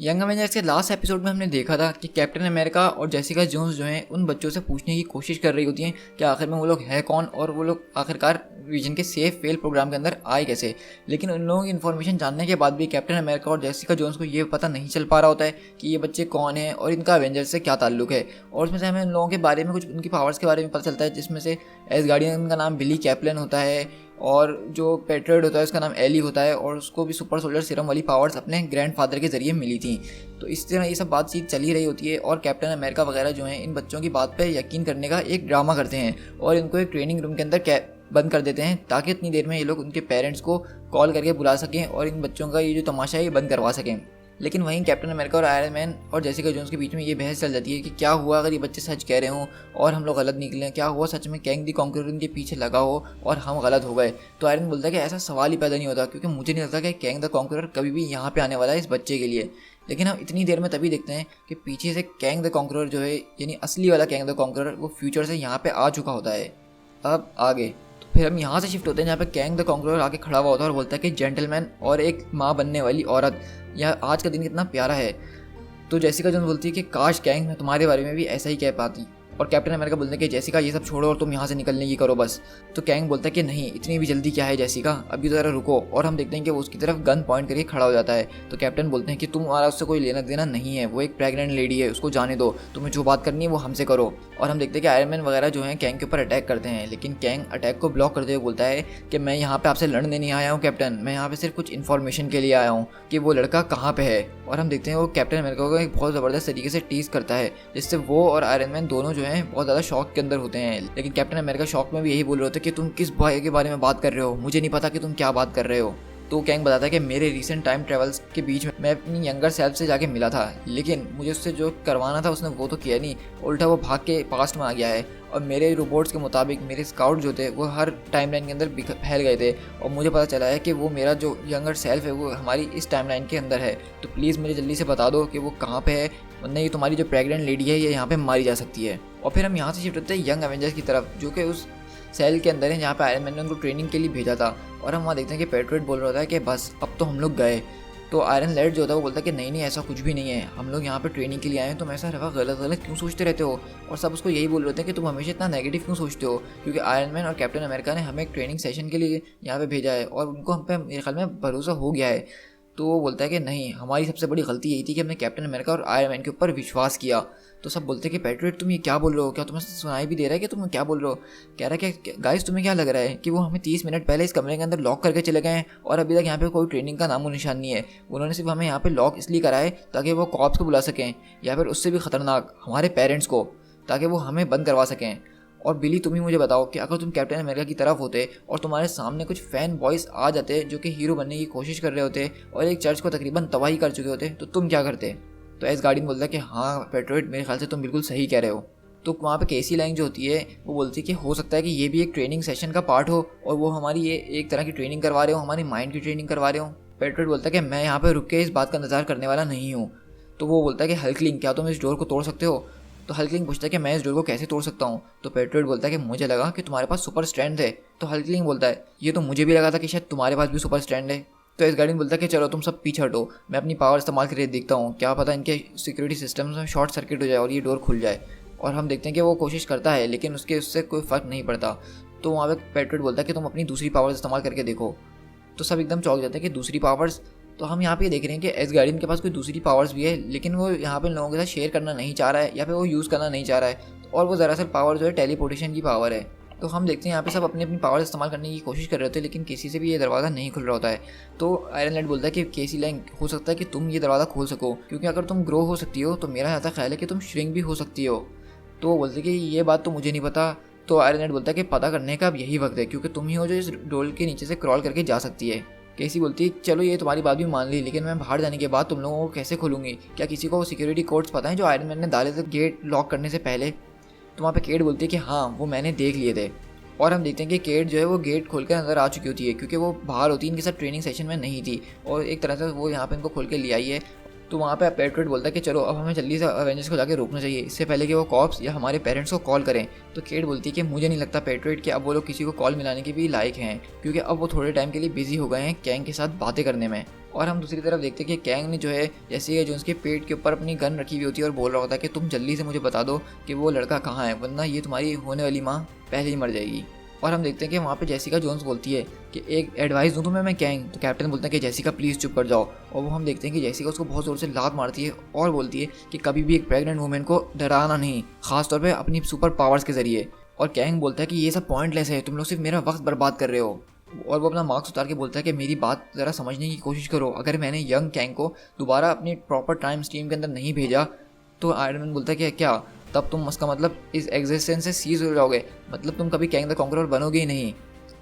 Young Avengers के last episode में हमने देखा था कि कैप्टन अमेरिका और जेसिका जोन्स जो हैं उन बच्चों से पूछने की कोशिश कर रही होती हैं कि आखिर में वो लोग है कौन और वो लोग आखिरकार विजन के सेफ फेल प्रोग्राम के अंदर आए कैसे। लेकिन उन लोगों की इन्फॉर्मेशन जानने के बाद भी कैप्टन अमेरिका और जेसिका जोन्स को ये पता नहीं चल पा रहा होता है कि ये बच्चे कौन हैं और इनका अवेंजर्स से क्या ताल्लुक है। और उसमें से हमें उन लोगों के बारे में कुछ उनकी पावर्स के बारे में पता चलता है, जिसमें से एसगार्डियन का नाम बिली कैप्लन होता है और जो पेट्रियट होता है उसका नाम एली होता है और उसको भी सुपर सोल्जर सीरम वाली पावर्स अपने ग्रैंडफादर के जरिए मिली थी। तो इस तरह ये सब बातचीत चली रही होती है और कैप्टन अमेरिका वगैरह जो हैं इन बच्चों की बात पे यकीन करने का एक ड्रामा करते हैं और इनको एक ट्रेनिंग रूम के अंदर बंद कर देते हैं ताकि इतनी देर में ये लोग उनके पेरेंट्स को कॉल करके बुला सकें और इन बच्चों का ये जो तमाशा है ये बंद करवा सकें। लेकिन वहीं कैप्टन अमेरिका और आयरन मैन और जेसिका जोन्स के बीच में ये बहस चल जाती है कि क्या हुआ अगर ये बच्चे सच कह रहे हों और हम लोग गलत निकले, क्या हुआ सच में कैंग द कॉन्करर इनके पीछे लगा हो और हम गलत हो गए। तो आयरन बोलता है कि ऐसा सवाल ही पैदा नहीं होता, क्योंकि मुझे नहीं लगता कि कैंग द कॉन्करर कभी भी यहाँ पे आने वाला है इस बच्चे के लिए। लेकिन हम इतनी देर में तभी देखते हैं कि पीछे से कैंग द कॉन्करर जो है यानी असली वाला कैंग द कॉन्करर वो फ्यूचर से यहाँ पे आ चुका होता है। अब आगे फिर हम यहाँ से शिफ्ट होते हैं जहाँ पे कैंग द कॉन्करर आके खड़ा हुआ होता है और बोलता है कि जेंटलमैन और एक माँ बनने वाली औरत, यह आज का दिन कितना प्यारा है। तो जेसिका जोन्स बोलती है कि काश कैंग मैं तुम्हारे बारे में भी ऐसा ही कह पाती। और कैप्टन अमेरिका बोलते हैं कि जेसिका ये सब छोड़ो और तुम यहाँ से निकलने की करो बस। तो कैंग बोलता है कि नहीं, इतनी भी जल्दी क्या है जेसिका, अभी तो ज़रा रुको। और हम देखते हैं कि वो उसकी तरफ गन पॉइंट करके खड़ा हो जाता है। तो कैप्टन बोलते हैं कि तुम्हारा उससे कोई लेना देना नहीं है, वो एक प्रेग्नेंट लेडी है, उसको जाने दो, तुम्हें जो बात करनी है वो हमसे करो। और हम देखते हैं कि आयरन मैन वगैरह जो हैं कैंग के ऊपर अटैक करते हैं, लेकिन कैंग अटैक को ब्लॉक करते हुए बोलता है कि मैं यहाँ पे आपसे लड़ने नहीं आया हूँ कैप्टन, मैं यहाँ पे सिर्फ कुछ इन्फॉर्मेशन के लिए आया हूँ कि वो लड़का कहाँ पे है। और हम देखते हैं वो कैप्टन अमेरिका को एक बहुत ज़बरदस्त तरीके से टीज करता है, जिससे वो और आयरन मैन दोनों जो हैं बहुत ज़्यादा शॉक के अंदर होते हैं। लेकिन कैप्टन अमेरिका शॉक में भी यही बोल रहे होते हैं कि तुम किस भाई के बारे में बात कर रहे हो, मुझे नहीं पता कि तुम क्या बात कर रहे हो। तो कैंग बताता है कि मेरे रीसेंट टाइम ट्रेवल्स के बीच में मैं अपनी यंगर सेल्फ से जाके मिला था, लेकिन मुझे उससे जो करवाना था उसने वो तो किया नहीं, उल्टा वो भाग के पास्ट में आ गया है। और मेरे रोबोट्स के मुताबिक मेरे स्काउट जो थे वो हर टाइमलाइन के अंदर फैल गए थे और मुझे पता चला है कि वो मेरा जो यंगर सेल्फ है वो हमारी इस टाइमलाइन के अंदर है। तो प्लीज़ मुझे जल्दी से बता दो कि वो कहाँ पे है, वरना ये तुम्हारी जो प्रेग्नेंट लेडी है ये यहाँ पे मारी जा सकती है। और फिर हम यहाँ से शिफ्ट होते हैं यंग अवेंजर्स की तरफ, जो कि उस सेल के अंदर है जहाँ पे आयरन मैन ने उनको ट्रेनिंग के लिए भेजा था। और हम वहाँ देखते हैं कि पेट्रियट बोल रहा होता है कि बस अब तो हम लोग गए। तो आयरन लेड जो होता है वो बोलता है कि नहीं नहीं ऐसा कुछ भी नहीं है, हम लोग यहाँ पे ट्रेनिंग के लिए आए हैं, तुम ऐसा रवा गलत गलत क्यों सोचते रहते हो। और सब उसको यही बोल रहे होते हैं कि तुम हमेशा इतना नेगेटिव क्यों सोचते हो, क्योंकि आयरन मैन और कैप्टन अमेरिका ने हमें एक ट्रेनिंग सेशन के लिए यहाँ पे भेजा है और उनको हम पे मेरे ख्याल में भरोसा हो गया है। तो वो बोलता है कि नहीं, हमारी सबसे बड़ी गलती यही थी कि हमने कैप्टन अमेरिका और आयरन मैन के ऊपर विश्वास किया। तो सब बोलते हैं कि पेट्रियट तुम ये क्या बोल रहे हो, क्या तुम्हें सुनाई भी दे रहा है कि तुम क्या बोल रहे हो। कह रहा है कि गाइस तुम्हें क्या लग रहा है कि वो हमें 30 मिनट पहले इस कमरे के अंदर लॉक करके चले गए हैं और अभी तक यहाँ पे कोई ट्रेनिंग का नामो निशान नहीं है। उन्होंने सिर्फ हमें यहाँ पे लॉक इसलिए करा है ताकि वो कॉप्स को बुला सकें या फिर उससे भी ख़तरनाक हमारे पेरेंट्स को, ताकि वो हमें बंद करवा सकें। और बिली तुम ही मुझे बताओ कि अगर तुम कैप्टन अमेरिका की तरफ होते और तुम्हारे सामने कुछ फैन बॉयज़ आ जाते जो कि हीरो बनने की कोशिश कर रहे होते और एक चर्च को तकरीबन तबाही कर चुके होते, तो तुम क्या करते। तो एसगार्डियन बोलता है कि हाँ पेट्रियट मेरे ख्याल से तुम बिल्कुल सही कह रहे हो। तो वहाँ पे केसी लैंग जो होती है वो बोलती है कि हो सकता है कि ये भी एक ट्रेनिंग सेशन का पार्ट हो और वो हमारी ये एक तरह की ट्रेनिंग करवा रहे हो, हमारी माइंड की ट्रेनिंग करवा रहे हो। पेट्रियट बोलता है कि मैं यहाँ पर रुक के इस बात का इंतजार करने वाला नहीं हूँ। तो वो बोलता है कि हल्कलिंग क्या तुम इस डोर को तोड़ सकते हो। तो हल्कलिंग पूछता है कि मैं इस डोर को कैसे तोड़ सकता हूँ। तो पेट्रियट बोलता है कि मुझे लगा कि तुम्हारे पास सुपर स्ट्रेंथ है। तो हल्कलिंग बोलता है ये तो मुझे भी लगा था कि शायद तुम्हारे पास भी सुपर स्ट्रेंथ है। तो एसगार्डियन बोलता है कि चलो तुम सब पीछे हटो, मैं अपनी पावर इस्तेमाल करके देखता हूँ, क्या पता इनके सिक्योरिटी सिस्टम्स में शॉर्ट सर्किट हो जाए और ये डोर खुल जाए। और हम देखते हैं कि वो कोशिश करता है लेकिन उससे कोई फ़र्क नहीं पड़ता। तो वहाँ पे पेट्रियट बोलता है कि तुम अपनी दूसरी पावर्स इस्तेमाल करके देखो। तो सब एकदम चौंक जाते हैं कि दूसरी पावर्स। तो हम यहाँ पे देख रहे हैं कि एसगार्डियन के पास कोई दूसरी पावर्स भी है, लेकिन वो यहाँ पे लोगों के साथ शेयर करना नहीं चाह रहा है या फिर वो यूज़ करना नहीं चाह रहा है। और वो दरअसल पावर जो है टेलीपोर्टेशन की पावर है। तो हम देखते हैं यहाँ पे सब अपनी अपनी पावर इस्तेमाल करने की कोशिश कर रहे होते हैं, लेकिन किसी से भी ये दरवाज़ा नहीं खुल रहा होता है। तो आयरन लैंड बोलता है कि केसी लैंग हो सकता है कि तुम ये दरवाज़ा खोल सको, क्योंकि अगर तुम ग्रो हो सकती हो तो मेरा ऐसा ख्याल है कि तुम श्रिंक भी हो सकती हो। तो वो बोलते हैं कि ये बात तो मुझे नहीं पता। तो आयरन लैंड बोलता है कि पता करने का अब यही वक्त है, क्योंकि तुम ही हो जो इस डोर के नीचे से क्रॉल करके जा सकती है। केसी बोलती है चलो ये तुम्हारी बात भी मान ली, लेकिन मैं बाहर जाने के बाद तुम लोगों को कैसे खोलूंगी, क्या किसी को सिक्योरिटी कोड्स पता है जो आयरन मैन ने डाले थे गेट लॉक करने से पहले। तो वहाँ पे केट बोलती है कि हाँ वो मैंने देख लिए थे। और हम देखते हैं कि केट जो है वो गेट खोल कर अंदर आ चुकी होती है, क्योंकि वो बाहर होती है, इनके साथ ट्रेनिंग सेशन में नहीं थी और एक तरह से वो यहाँ पे इनको खोल के ले आई है। तो वहाँ पे पेट्रियट बोलता है कि चलो अब हमें जल्दी से अवेंजर्स को जाके रोकना चाहिए, इससे पहले कि वो कॉप्स या हमारे पेरेंट्स को कॉल करें। तो केट बोलती है कि मुझे नहीं लगता पेट्रियट कि अब वो लोग किसी को कॉल मिलाने के भी लायक हैं, क्योंकि अब वो थोड़े टाइम के लिए बिजी हो गए हैं कैंग के साथ बातें करने में। और हम दूसरी तरफ देखते हैं कि कैंग ने जो है जैसे जो उसके पेट के ऊपर अपनी गन रखी हुई होती है और बोल रहा होता है कि तुम जल्दी से मुझे बता दो कि वो लड़का कहाँ है, वरना ये तुम्हारी होने वाली माँ पहले ही मर जाएगी। और हम देखते हैं कि वहाँ पे जेसिका जोन्स बोलती है कि एक एडवाइस दूँ तुम्हें मैं कैंग। तो कैप्टन बोलता है कि जेसिका प्लीज़ चुप कर जाओ। और वो हम देखते हैं कि जेसिका उसको बहुत ज़ोर से लात मारती है और बोलती है कि कभी भी एक प्रेग्नेंट वुमेन को डराना नहीं, खासतौर पर अपनी सुपर पावर्स के ज़रिए। और कैंग बोलता है कि ये सब पॉइंटलेस है, तुम लोग सिर्फ मेरा वक्त बर्बाद कर रहे हो। और वो अपना मार्क्स उतार के बोलता है कि मेरी बात ज़रा समझने की कोशिश करो, अगर मैंने यंग कैंग को दोबारा अपनी प्रॉपर टाइम स्ट्रीम के अंदर नहीं भेजा तो आयरन मैन बोलता है कि क्या तब तुम उसका मतलब इस एग्जिस्टेंस से सीज हो जाओगे, मतलब तुम कभी कैंग द कॉन्करर बनोगे ही नहीं।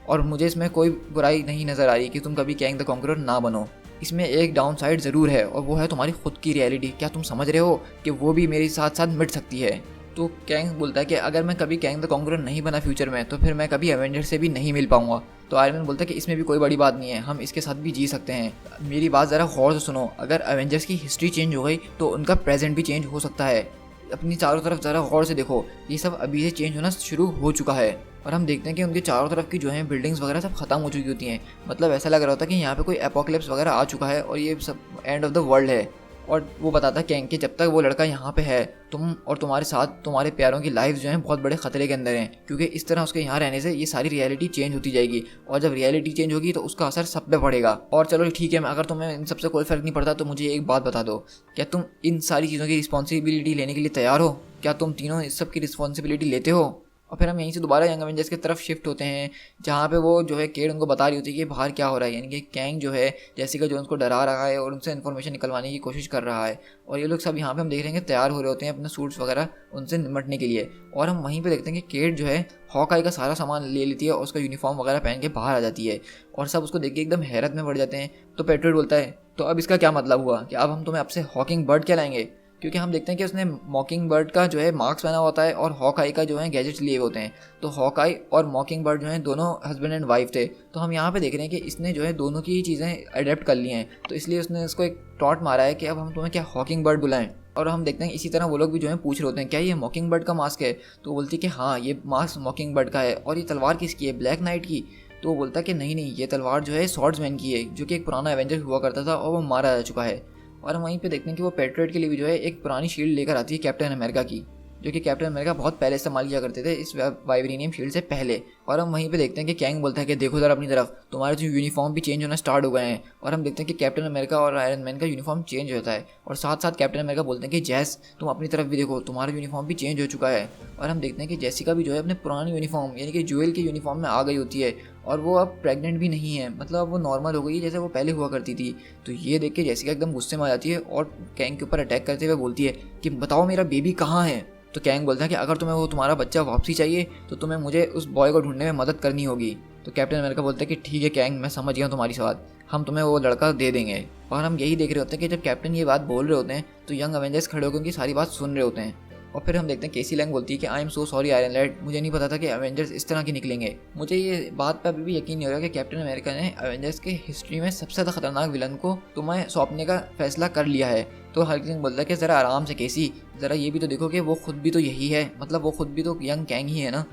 और मुझे इसमें कोई बुराई नहीं नज़र आ रही कि तुम कभी कैंग द कॉन्करर ना बनो। इसमें एक डाउन साइड ज़रूर है और वो है तुम्हारी खुद की रियलिटी। क्या तुम समझ रहे हो कि वो भी मेरे साथ साथ मिट सकती है। तो कैंग बोलता है कि अगर मैं कभी कैंग द कॉन्करर नहीं बना फ्यूचर में तो फिर मैं कभी एवेंजर से भी नहीं मिल पाऊंगा। तो आयरन मैन बोलता है कि इसमें भी कोई बड़ी बात नहीं है, हम इसके साथ भी जी सकते हैं। मेरी बात ज़रा गौर से सुनो, अगर एवेंजर्स की हिस्ट्री चेंज हो गई तो उनका प्रेजेंट भी चेंज हो सकता है। अपनी चारों तरफ ज़रा गौर से देखो, ये सब अभी से चेंज होना शुरू हो चुका है। और हम देखते हैं कि उनके चारों तरफ की जो है बिल्डिंग्स वगैरह सब खत्म हो चुकी होती हैं। मतलब ऐसा लग रहा होता है कि यहाँ पे कोई एपोकलिप्स वगैरह आ चुका है और ये सब एंड ऑफ द वर्ल्ड है। और वो बताता है कैंग कि जब तक वो लड़का यहाँ पे है तुम और तुम्हारे साथ तुम्हारे प्यारों की लाइफ जो है बहुत बड़े खतरे के अंदर हैं, क्योंकि इस तरह उसके यहाँ रहने से ये सारी रियलिटी चेंज होती जाएगी और जब रियलिटी चेंज होगी तो उसका असर सब पे पड़ेगा। और चलो ठीक है, अगर तुम्हें इन सबसे कोई फर्क नहीं पड़ता तो मुझे एक बात बता दो, क्या तुम इन सारी चीज़ों की रिस्पॉन्सिबिलिटी लेने के लिए तैयार हो? क्या तुम तीनों इस सब की रिस्पॉन्सिबिलिटी लेते हो? और फिर हम यहीं से दोबारा यंग एवेंजर्स की तरफ शिफ्ट होते हैं, जहाँ पे वो जो है केड उनको बता रही होती है कि बाहर क्या हो रहा है, यानी कि कैंग जो है जेसिका जोन्स को डरा रहा है और उनसे इन्फॉर्मेशन निकलवाने की कोशिश कर रहा है। और ये लोग सब यहाँ पे हम देख रहे हैं कि तैयार हो रहे होते हैं अपने सूट्स वगैरह उनसे निपटने के लिए। और हम वहीं पे देखते हैं कि केड जो है हॉकाई का सारा सामान ले लेती है और उसका यूनिफॉर्म वगैरह पहन के बाहर आ जाती है और सब उसको देख के एकदम हैरत में पड़ जाते हैं। तो पेट्रोल बोलता है तो अब इसका क्या मतलब हुआ कि अब हम तुम्हें आपसे हॉकिंग बर्ड क्या लाएंगे? क्योंकि हम देखते हैं कि उसने मॉकिंग बर्ड का जो है मार्क्स पहना होता है और हॉकाई का जो है गैजेट्स लिए होते हैं। तो हॉकाई और मॉकिंग बर्ड जो है दोनों हस्बैंड एंड वाइफ थे। तो हम यहाँ पे देख रहे हैं कि इसने जो है दोनों की चीज़ें अडेप्ट कर ली हैं, तो इसलिए उसने उसको एक टॉट मारा है कि अब हम तुम्हें क्या हॉकिंग बर्ड बुलाएं। और हम देखते हैं इसी तरह वो लोग भी जो है पूछ रहे होते हैं क्या ये मॉकिंग बर्ड का मास्क है? तो वो बोलती है कि हाँ ये मास्क मॉकिंग बर्ड का है। और ये तलवार किसकी है? ब्लैक नाइट की। तो वो बोलता है कि नहीं नहीं, ये तलवार जो है स्वॉर्ड्समैन की है, जो कि एक पुराना एवेंजर हुआ करता था और वो मारा जा चुका है। और हम वहीं पे देखते हैं कि वो पेट्रियट के लिए भी जो है एक पुरानी शील्ड लेकर आती है कैप्टन अमेरिका की, जो कि कैप्टन अमेरिका बहुत पहले इस्तेमाल किया करते थे इस वाइब्रेनियम शील्ड से पहले। और हम वहीं पे देखते हैं कि कैंग बोलता है कि देखो जरा अपनी तरफ, तुम्हारे जो यूनिफॉर्म भी चेंज होना स्टार्ट हो गए हैं। और हम देखते हैं कि कैप्टन अमेरिका और आयरन मैन का यूनिफॉर्म चेंज होता है और साथ साथ कैप्टन अमेरिका बोलते हैं कि जैस तुम अपनी तरफ भी देखो, तुम्हारा यूनिफॉर्म भी चेंज हो चुका है। और हम देखते हैं कि जेसिका भी जो है अपने पुराने यूनिफॉर्म यानी कि ज्वेल के यूनिफॉर्म में आ गई होती है और वो अब प्रेग्नेंट भी नहीं है, मतलब वो नॉर्मल हो गई है जैसे वो पहले हुआ करती थी। तो ये देख के जेसिका एकदम गुस्से में आ जाती है और कैंग के ऊपर अटैक करते हुए बोलती है कि बताओ मेरा बेबी कहाँ है? तो कैंग बोलता है कि अगर तुम्हें वो तुम्हारा बच्चा वापसी चाहिए तो तुम्हें मुझे उस बॉय को ढूंढने में मदद करनी होगी। तो कैप्टन अमेरिका बोलता है कि ठीक है कैंग, मैं समझ गया तुम्हारी बात, हम तुम्हें वो लड़का दे देंगे। और हम यही देख रहे होते हैं कि जब कैप्टन ये बात बोल रहे होते हैं तो यंग अवेंजर्स खड़े होकर उनकी सारी बात सुन रहे होते हैं। और फिर हम देखते हैं केसी लैंग बोलती है कि I am so sorry Iron Lad, मुझे नहीं पता था कि एवेंजर्स इस तरह के निकलेंगे। मुझे ये बात पर अभी भी यकीन नहीं हो रहा कि कैप्टन अमेरिका ने एवेंजर्स के हिस्ट्री में सबसे ज़्यादा खतरनाक विलन को तुम्हें सौंपने का फैसला कर लिया है। तो हल्क सिंह बोलता है कि ज़रा आराम से केसी, ज़रा ये भी तो देखो कि वो खुद भी तो यही है, मतलब वो खुद भी तो यंग कैंग ही है ना।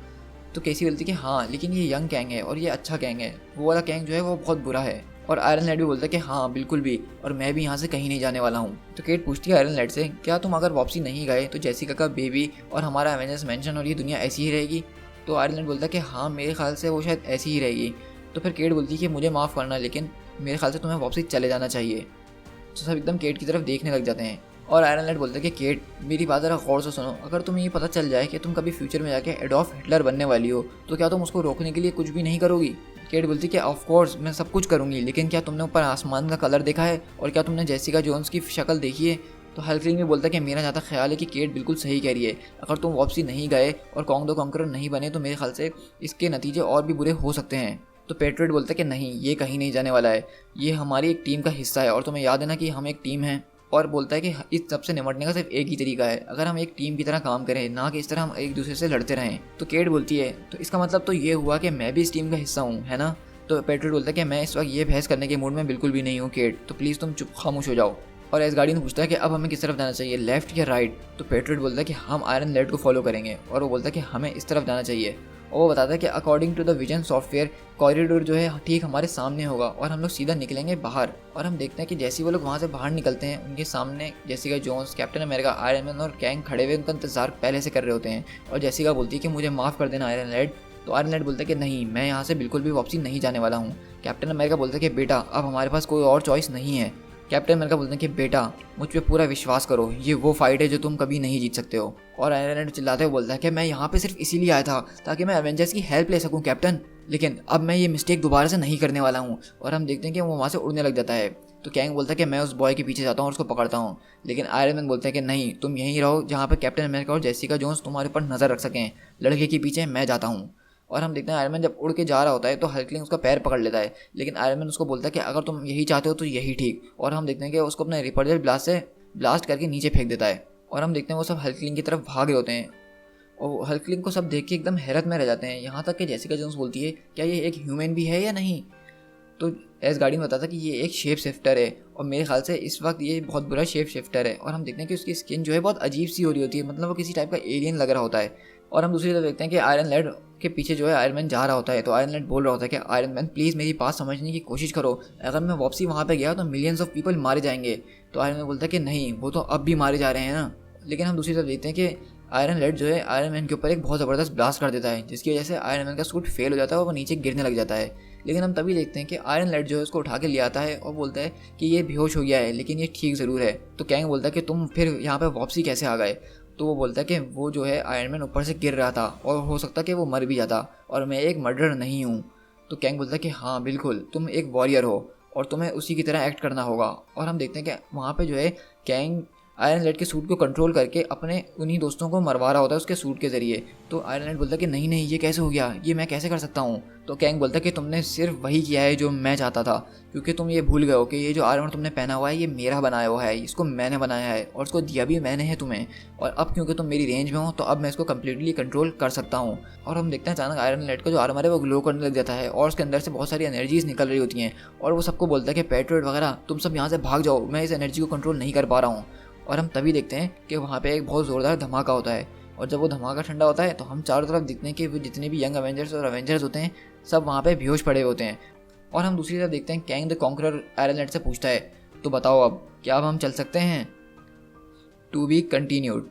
तो केसी बोलती है कि हाँ लेकिन ये यंग कैंग है और ये अच्छा कैंग है, वो वाला कैंग जो है वो बहुत बुरा है। और आयरन लैड भी बोलता है कि हाँ बिल्कुल भी, और मैं भी यहाँ से कहीं नहीं जाने वाला हूँ। तो केट पूछती है आयरन लैड से क्या तुम अगर वापसी नहीं गए तो जेसिका का बेबी और हमारा एवेंजर्स मैंशन और ये दुनिया ऐसी ही रहेगी? तो आयरन लैड बोलता है कि हाँ मेरे ख्याल से वो शायद ऐसी ही रहेगी। तो फिर केट बोलती है कि मुझे माफ़ करना लेकिन मेरे ख्याल से तुम्हें वापसी चले जाना चाहिए। तो सब एकदम केट की तरफ देखने लग जाते हैं और आयरन लैड बोलता है कि केट मेरी बात ज़रा गौर से सुनो, अगर तुम्हें ये पता चल जाए कि तुम कभी फ्यूचर में जाके एडॉल्फ हिटलर बनने वाली हो तो क्या तुम उसको रोकने के लिए कुछ भी नहीं करोगी? केट बोलती है कि ऑफ कोर्स मैं सब कुछ करूँगी, लेकिन क्या तुमने ऊपर आसमान का कलर देखा है और क्या तुमने जेसिका जोन्स की शक्ल देखी है? तो हल्क भी बोलता है कि मेरा ज़्यादा ख्याल है कि केट बिल्कुल सही कह रही है, अगर तुम वापसी नहीं गए और कॉन्ग द कॉन्करर नहीं बने तो मेरे ख्याल से इसके नतीजे और भी बुरे हो सकते हैं। तो पेट्रियट बोलता है कि नहीं ये कहीं नहीं जाने वाला है, ये हमारी एक टीम का हिस्सा है और तुम्हें याद है ना कि हम एक टीम हैं। और बोलता है कि इस सबसे निपटने का सिर्फ एक ही तरीका है, अगर हम एक टीम की तरह काम करें ना कि इस तरह हम एक दूसरे से लड़ते रहें। तो केट बोलती है तो इसका मतलब तो ये हुआ कि मैं भी इस टीम का हिस्सा हूँ, है ना? तो पेट्रियट बोलता है कि मैं इस वक्त ये बहस करने के मूड में बिल्कुल भी नहीं हूँ केट, तो प्लीज़ तुम चुप खामोश हो जाओ। और एसगार्डियन पूछता है कि अब हमें किस तरफ जाना चाहिए, लेफ्ट या राइट? तो पेट्रियट बोलता है कि हम आयरन लैड को फॉलो करेंगे और वो बोलता है कि हमें इस तरफ जाना चाहिए। और वो बताता है कि according to the vision software corridor जो है ठीक हमारे सामने होगा और हम लोग सीधा निकलेंगे बाहर। और हम देखते हैं कि जैसे वो लोग वहाँ से बाहर निकलते हैं उनके सामने Jessica Jones, Captain America, Iron Man और कैंग खड़े हुए उनका इंतजार पहले से कर रहे होते हैं। और जेसिका बोलती है कि मुझे माफ़ कर देना आयरन लैड। तो आयरन लैड बोलता है कि नहीं, मैं यहाँ से बिल्कुल भी वापसी नहीं जाने वाला हूँ। कैप्टन अमेरिका बोलता है कि बेटा अब हमारे पास कोई और चॉइस नहीं है। कैप्टन अमेरिका बोलते हैं कि बेटा मुझ पे पूरा विश्वास करो, ये वो फाइट है जो तुम कभी नहीं जीत सकते हो। और आयरन लैड चिल्लाते हुए बोलता है कि मैं यहाँ पे सिर्फ इसीलिए आया था ताकि मैं एवेंजर्स की हेल्प ले सकूँ कैप्टन, लेकिन अब मैं ये मिस्टेक दोबारा से नहीं करने वाला हूँ। और हम देखते हैं कि वो वहाँ से उड़ने लग जाता है। तो कैंग बोलता है कि मैं उस बॉय के पीछे जाता हूँ और उसको पकड़ता हूँ, लेकिन आयरन मैन बोलता है कि नहीं, तुम यहीं रहो जहाँ पे कैप्टन अमेरिका और जेसिका जोन्स तुम्हारे ऊपर नज़र रख सकें, लड़के के पीछे मैं जाता हूँ। और हम देखते हैं आयरन मैन जब उड़ के जा रहा होता है तो हल्कलिंग उसका पैर पकड़ लेता है, लेकिन आयरन मैन उसको बोलता है कि अगर तुम यही चाहते हो तो यही ठीक। और हम देखते हैं कि उसको अपने रिपर्जल ब्लास्ट से ब्लास्ट करके नीचे फेंक देता है। और हम देखते हैं वो सब हल्कलिंग की तरफ भाग रहे होते हैं और हल्कलिंग को सब देख के एकदम हैरत में रह जाते हैं, यहाँ तक कि जेसिका जोन्स बोलती है क्या ये एक ह्यूमन भी है या नहीं। तो एस गार्डियन बताता कि ये एक शेप शिफ्टर है और मेरे ख्याल से इस वक्त ये बहुत बुरा शेप शिफ्टर है। और हम देखते हैं कि उसकी स्किन जो है बहुत अजीब सी हो रही होती है, मतलब वो किसी टाइप का एलियन लग रहा होता है। और हम दूसरी तरफ देखते हैं कि आयरन लैड के पीछे जो है आयरन मैन जा रहा होता है। तो आयरन लैड बोल रहा होता है कि आयरन मैन प्लीज़ मेरी बात समझने की कोशिश करो, अगर मैं वापसी वहाँ पे गया तो मिलियंस ऑफ पीपल मारे जाएंगे। तो आयरन मैन बोलता है कि नहीं, वो तो अब भी मारे जा रहे हैं ना। लेकिन हम दूसरी तरफ देखते हैं कि आयरन लैड जो है आयरन मैन के ऊपर एक बहुत ज़बरदस्त ब्लास्ट कर देता है, जिसकी वजह से आयरन मैन का सूट फेल हो जाता है और वो नीचे गिरने लग जाता है। लेकिन हम तभी देखते हैं कि आयरन लैड जो है उसको उठा के ले आता है और बोलता है कि ये बेहोश हो गया है लेकिन ये ठीक ज़रूर है। तो कैंग बोलता है कि तुम फिर यहाँ पे वापसी कैसे आ गए। तो वो बोलता है कि वो जो है आयरन मैन ऊपर से गिर रहा था और हो सकता है कि वो मर भी जाता और मैं एक मर्डर नहीं हूँ। तो कैंग बोलता है कि हाँ बिल्कुल, तुम एक वॉरियर हो और तुम्हें उसी की तरह एक्ट करना होगा। और हम देखते हैं कि वहाँ पे जो है कैंग आयरन लैड के सूट को कंट्रोल करके अपने उन्हीं दोस्तों को मरवा रहा होता है उसके सूट के ज़रिए। तो आयरन लैड बोलता है कि नहीं नहीं, ये कैसे हो गया, ये मैं कैसे कर सकता हूँ। तो कैंग बोलता है कि तुमने सिर्फ वही किया है जो मैं चाहता था, क्योंकि तुम ये भूल गए हो कि ये जो आर्मर तुमने पहना हुआ है ये मेरा बनाया हुआ है, इसको मैंने बनाया है और इसको दिया भी मैंने है तुम्हें। और अब क्योंकि तुम मेरी रेंज में हो तो अब मैं इसको कम्प्लीटली कंट्रोल कर सकता हूँ। और हम देखते हैं अचानक आयरन लैड का जो आर्मर है वो ग्लो करने लग जाता है और उसके अंदर से बहुत सारी एनर्जीज निकल रही होती हैं। और वो सबको बोलता है कि पैट्रियट वगैरह तुम सब यहाँ से भाग जाओ, मैं इस एनर्जी को कंट्रोल नहीं कर पा रहा हूँ। और हम तभी देखते हैं कि वहाँ पे एक बहुत ज़ोरदार धमाका होता है और जब वो धमाका ठंडा होता है तो हम चारों तरफ देखते हैं कि वो जितने भी यंग अवेंजर्स और अवेंजर्स होते हैं सब वहाँ पे बेहोश पड़े होते हैं। और हम दूसरी तरफ देखते हैं Kang the Conqueror Iron Lad से पूछता है तो बताओ अब क्या अब हम चल सकते हैं। To be continued.